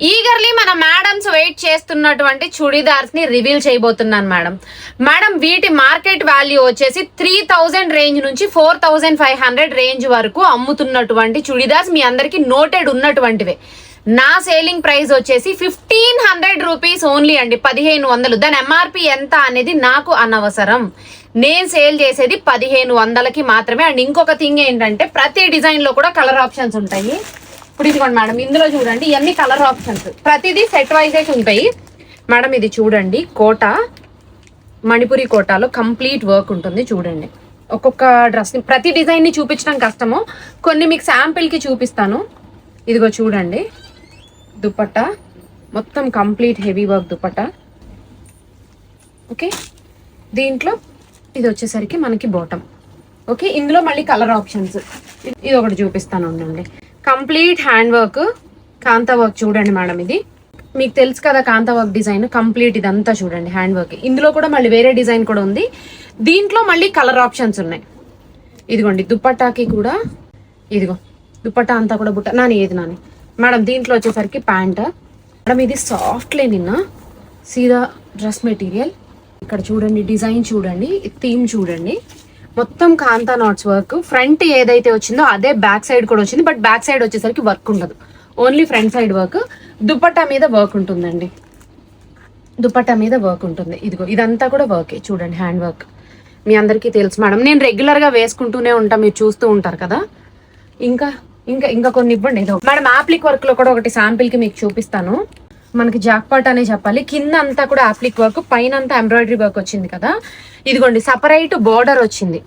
Eagerly మన madams wait చేస్తున్నటువంటి చుడిదార్స్ ని రివీల్ చేయబోతున్నాను మేడం వీటి మార్కెట్ వాల్యూ వచ్చేసి 3000 రేంజ్ నుంచి 4500 రేంజ్ వరకు అమ్ముతున్నటువంటి చుడిదార్స్ మీ అందరికి నోటెడ్ ఉన్నటువంటివే. నా సేలింగ్ ప్రైస్ వచ్చేసి 1500 రూపీస్ ఓన్లీ అండి, 1500. దాని ఎంఆర్పి ఎంత అనేది నాకు అనవసరం, నేను సేల్ చేసేది 1500కి మాత్రమే. అండ్ ఇంకొక థింగ్ ఏంటంటే ప్రతి డిజైన్ లో కూడా కలర్ ఆప్షన్స్ ఉంటాయి. ఇప్పుడు ఇదిగోండి మేడం, ఇందులో చూడండి ఇవన్నీ కలర్ ఆప్షన్స్, ప్రతిదీ సెట్ వైజెస్ ఉంటాయి మేడం. ఇది చూడండి కోట, మణిపురి కోటాలో కంప్లీట్ వర్క్ ఉంటుంది చూడండి. ఒక్కొక్క డ్రెస్ ని ప్రతి డిజైన్ ని చూపించడం కష్టము, కొన్ని మీకు శాంపిల్ కి చూపిస్తాను. ఇదిగో చూడండి దుపట్టా మొత్తం complete heavy work dupatta. Okay, దీంట్లో ఇది వచ్చేసరికి మనకి బాటమ్. ఓకే, ఇందులో మళ్ళీ కలర్ ఆప్షన్స్, ఇది ఒకటి చూపిస్తాను ఉండండి. కంప్లీట్ హ్యాండ్ వర్క్, కాంతా వర్క్ చూడండి మేడం. ఇది మీకు తెలుసు కదా కాంతా వర్క్ డిజైన్, కంప్లీట్ ఇదంతా చూడండి హ్యాండ్ వర్క్. ఇందులో కూడా మళ్ళీ వేరే డిజైన్ కూడా ఉంది, దీంట్లో మళ్ళీ కలర్ ఆప్షన్స్ ఉన్నాయి. ఇదిగోండి దుపట్టాకి కూడా, ఇదిగో దుపట్టా అంతా కూడా బుట్ట నాని ఏది నాని మేడం. దీంట్లో వచ్చేసరికి ప్యాంట్ మేడం, ఇది సాఫ్ట్ లెనిన్ సీదా డ్రెస్ మెటీరియల్. ఇక్కడ చూడండి డిజైన్ చూడండి, థీమ్ చూడండి, మొత్తం కాంతా నాట్స్ వర్క్. ఫ్రంట్ ఏదైతే వచ్చిందో అదే బ్యాక్ సైడ్ కూడా వచ్చింది, బట్ బ్యాక్ సైడ్ వచ్చేసరికి వర్క్ ఉండదు, only front side work. Dupatta మీద వర్క్ ఉంటుందండి, దుపట్టా మీద వర్క్ ఉంటుంది. ఇదిగో ఇదంతా కూడా వర్కే చూడండి, హ్యాండ్ వర్క్. మీ అందరికీ తెలుసు మేడం, నేను రెగ్యులర్ గా వేసుకుంటూనే ఉంటా, మీరు చూస్తూ ఉంటారు కదా. ఇంకా ఇంకా ఇంకా కొన్ని ఇవ్వండి. ఏదో మేడం ఆప్లిక్ వర్క్ లో కూడా ఒకటి శాంపిల్ కి మీకు చూపిస్తాను. మనకి జాక్పాట్ అనే చెప్పాలి, కింద అంతా కూడా ఆప్లిక్ వర్క్, పైన అంతా ఎంబ్రాయిడరీ వర్క్ వచ్చింది కదా. ఇదిగోండి సపరేట్ బోర్డర్ వచ్చింది.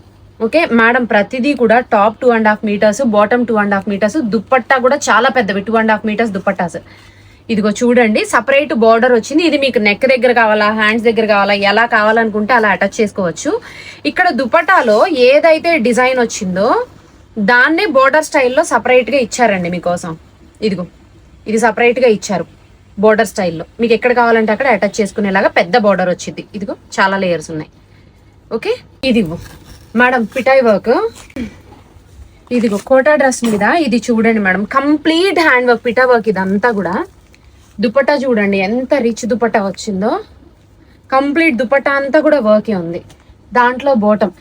ఓకే మేడం, ప్రతిదీ కూడా top 2.5 metres, bottom 2.5 metres, dupatta కూడా చాలా పెద్దవి 2.5 మీటర్స్ దుప్పట్టాస్. ఇదిగో చూడండి సపరేట్ బార్డర్ వచ్చింది. ఇది మీకు నెక్ దగ్గర కావాలా, హ్యాండ్స్ దగ్గర కావాలా, ఎలా కావాలనుకుంటే అలా అటాచ్ చేసుకోవచ్చు. ఇక్కడ దుపట్టాలో ఏదైతే డిజైన్ వచ్చిందో దాన్నే బోర్డర్ స్టైల్లో సపరేట్ గా ఇచ్చారండి మీకోసం. ఇదిగో ఇది సపరేట్ గా ఇచ్చారు బోర్డర్ స్టైల్లో, మీకు ఎక్కడ కావాలంటే అక్కడ అటాచ్ చేసుకునేలాగా పెద్ద బోర్డర్ వచ్చింది. ఇదిగో చాలా లేయర్స్ ఉన్నాయి. ఓకే, ఇది మేడం పిటాయి వర్క్. ఇదిగో కోటా డ్రెస్ మీద ఇది చూడండి madam, complete hand work, పిటా work. ఇదంతా కూడా దుపట్టా చూడండి ఎంత రిచ్ దుపట్టా వచ్చిందో, కంప్లీట్ దుపట్టా అంతా కూడా వర్కే ఉంది. దాంట్లో బాటమ్.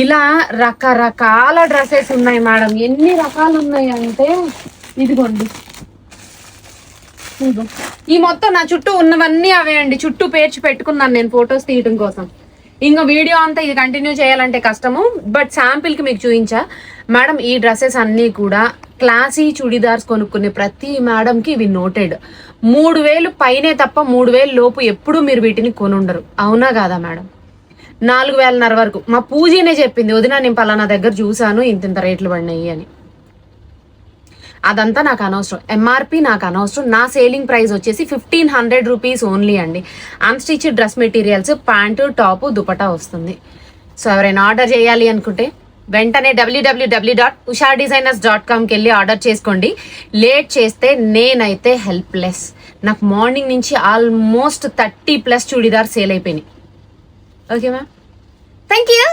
ఇలా రకరకాల డ్రెస్సెస్ ఉన్నాయి మేడం, ఎన్ని రకాలు ఉన్నాయి అంటే ఇదిగోండి. ఈ మొత్తం నా చుట్టూ ఉన్నవన్నీ అవే అండి, చుట్టూ పేర్చి పెట్టుకున్నాను నేను ఫొటోస్ తీయడం కోసం. ఇంకా వీడియో అంతా ఇది కంటిన్యూ చేయాలంటే కష్టము, బట్ శాంపిల్ కి మీకు చూపించా మేడం. ఈ డ్రెస్సెస్ అన్ని కూడా క్లాసీ చుడిదార్స్ కొనుక్కునే ప్రతి మేడం కి ఇవి నోటెడ్. 3000 పైనే తప్ప 3000 లోపు ఎప్పుడు మీరు వీటిని కొనుండరు, అవునా కాదా మేడం? 4000 వరకు మా పూజనే చెప్పింది, వదినా నేను పలానా దగ్గర చూసాను ఇంత రేట్లు పడినాయి అని. అదంతా నాకు అనవసరం, ఎంఆర్పి నాకు అనవసరం. నా సేలింగ్ ప్రైస్ వచ్చేసి 1500 రూపీస్ ఓన్లీ అండి. Unstitched dress materials, pant, top, dupatta వస్తుంది. సో ఎవరైనా ఆర్డర్ చేయాలి అనుకుంటే వెంటనే www.ushadesigners.comకి వెళ్ళి ఆర్డర్ చేసుకోండి. లేట్ చేస్తే నేనైతే హెల్ప్లెస్. నాకు మార్నింగ్ నుంచి ఆల్మోస్ట్ 30+ చుడిదార్ సేల్ అయిపోయినాయి. Okay ma'am, thank you.